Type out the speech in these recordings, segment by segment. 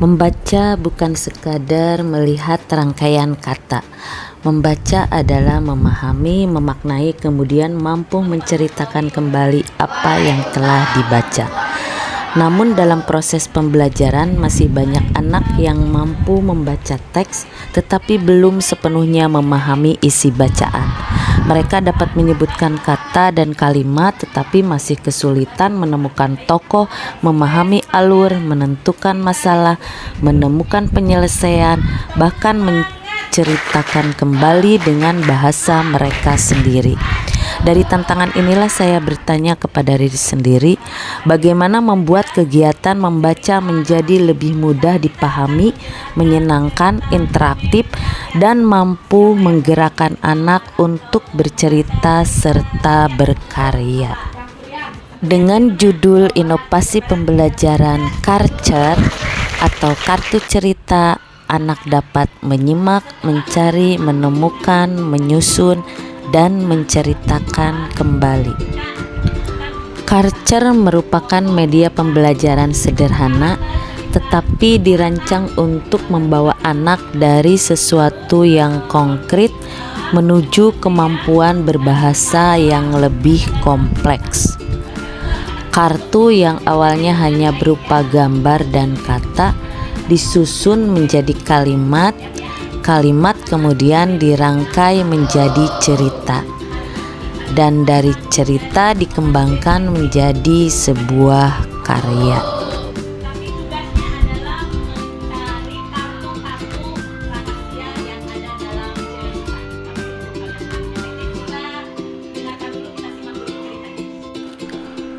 Membaca bukan sekadar melihat rangkaian kata. Membaca adalah memahami, memaknai, kemudian mampu menceritakan kembali apa yang telah dibaca. Namun dalam proses pembelajaran masih banyak anak yang mampu membaca teks tetapi belum sepenuhnya memahami isi bacaan. Mereka dapat menyebutkan kata dan kalimat tetapi masih kesulitan menemukan tokoh, memahami alur, menentukan masalah, menemukan penyelesaian, bahkan menceritakan kembali dengan bahasa mereka sendiri. Dari tantangan inilah saya bertanya kepada diri sendiri, bagaimana membuat kegiatan membaca menjadi lebih mudah dipahami, menyenangkan, interaktif, dan mampu menggerakkan anak untuk bercerita serta berkarya. Dengan judul Inovasi Pembelajaran Karcer atau Kartu Cerita, anak dapat menyimak, mencari, menemukan, menyusun, dan menceritakan kembali. Karcer merupakan media pembelajaran sederhana tetapi dirancang untuk membawa anak dari sesuatu yang konkret menuju kemampuan berbahasa yang lebih kompleks. Kartu yang awalnya hanya berupa gambar dan kata disusun menjadi kalimat kemudian dirangkai menjadi cerita, dan dari cerita dikembangkan menjadi sebuah karya.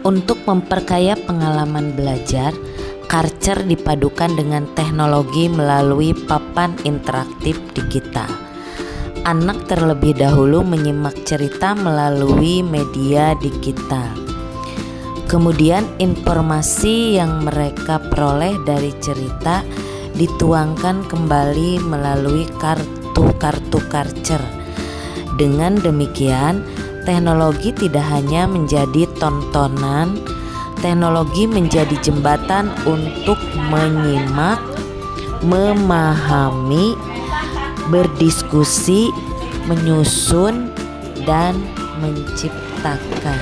Untuk memperkaya pengalaman belajar, Karcer dipadukan dengan teknologi melalui papan interaktif digital. Anak terlebih dahulu menyimak cerita melalui media digital. Kemudian informasi yang mereka peroleh dari cerita dituangkan kembali melalui kartu-kartu Karcer. Dengan demikian, teknologi tidak hanya menjadi tontonan, teknologi menjadi jembatan untuk menyimak, memahami, berdiskusi, menyusun, dan menciptakan.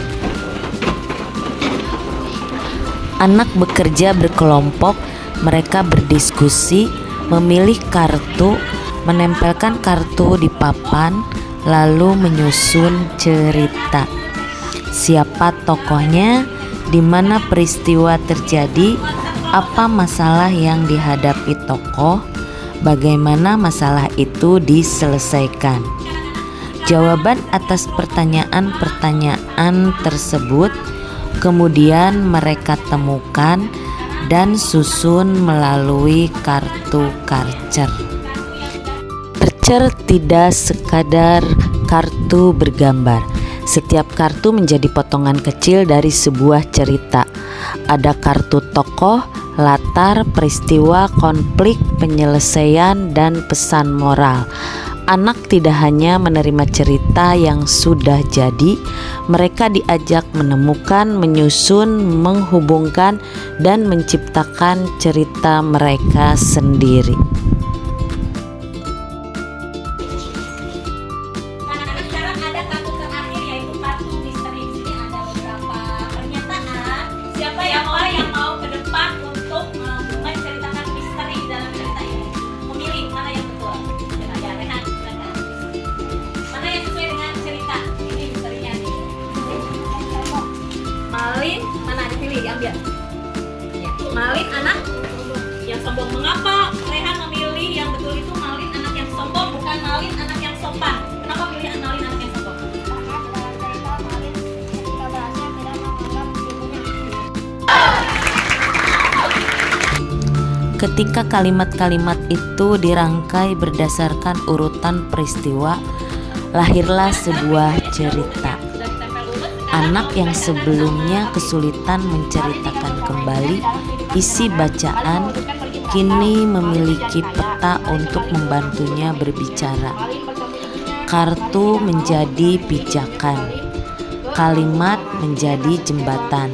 Anak bekerja berkelompok, mereka berdiskusi, memilih kartu, menempelkan kartu di papan, lalu menyusun cerita. Siapa tokohnya? Di mana peristiwa terjadi, apa masalah yang dihadapi tokoh, bagaimana masalah itu diselesaikan. Jawaban atas pertanyaan-pertanyaan tersebut kemudian mereka temukan dan susun melalui kartu Karcer. Karcer tidak sekadar kartu bergambar. Setiap kartu menjadi potongan kecil dari sebuah cerita. Ada kartu tokoh, latar, peristiwa, konflik, penyelesaian, dan pesan moral. Anak tidak hanya menerima cerita yang sudah jadi, mereka diajak menemukan, menyusun, menghubungkan, dan menciptakan cerita mereka sendiri. Malin, mana dipilih, diambil. Ya. Malin anak yang sombong. Mengapa Rehan memilih yang betul itu Malin anak yang sombong, bukan Malin anak yang sopan? Kenapa pilih Malin anak yang sombong? Ketika kalimat-kalimat itu dirangkai berdasarkan urutan peristiwa, lahirlah sebuah cerita. Anak yang sebelumnya kesulitan menceritakan kembali isi bacaan, kini memiliki peta untuk membantunya berbicara. Kartu menjadi pijakan, kalimat menjadi jembatan,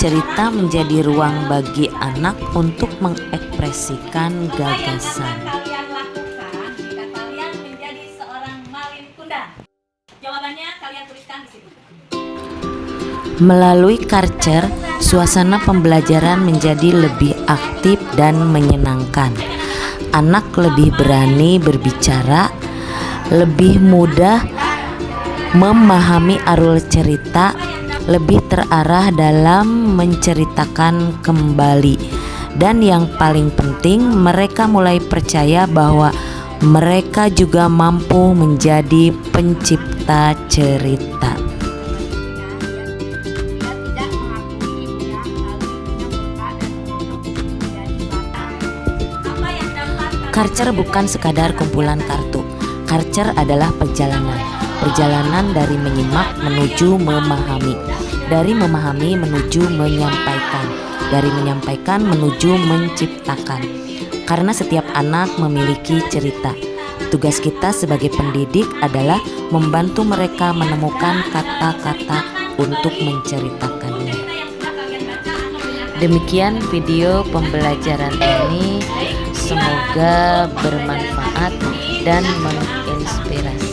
Cerita menjadi ruang bagi anak untuk mengekspresikan gagasan. Apa yang akan kalian lakukan jika kalian menjadi seorang Malin Kundang? Jawabannya kalian tuliskan di sini. Melalui Karcer, suasana pembelajaran menjadi lebih aktif dan menyenangkan. Anak lebih berani berbicara, lebih mudah memahami alur cerita, lebih terarah dalam menceritakan kembali. Dan yang paling penting, mereka mulai percaya bahwa mereka juga mampu menjadi pencipta cerita. Karcer bukan sekadar kumpulan kartu. Karcer adalah perjalanan dari menyimak menuju memahami, dari memahami menuju menyampaikan, dari menyampaikan menuju menciptakan. Karena setiap anak memiliki cerita. Tugas kita sebagai pendidik adalah membantu mereka menemukan kata-kata untuk menceritakannya. Demikian video pembelajaran ini, semoga bermanfaat dan menginspirasi.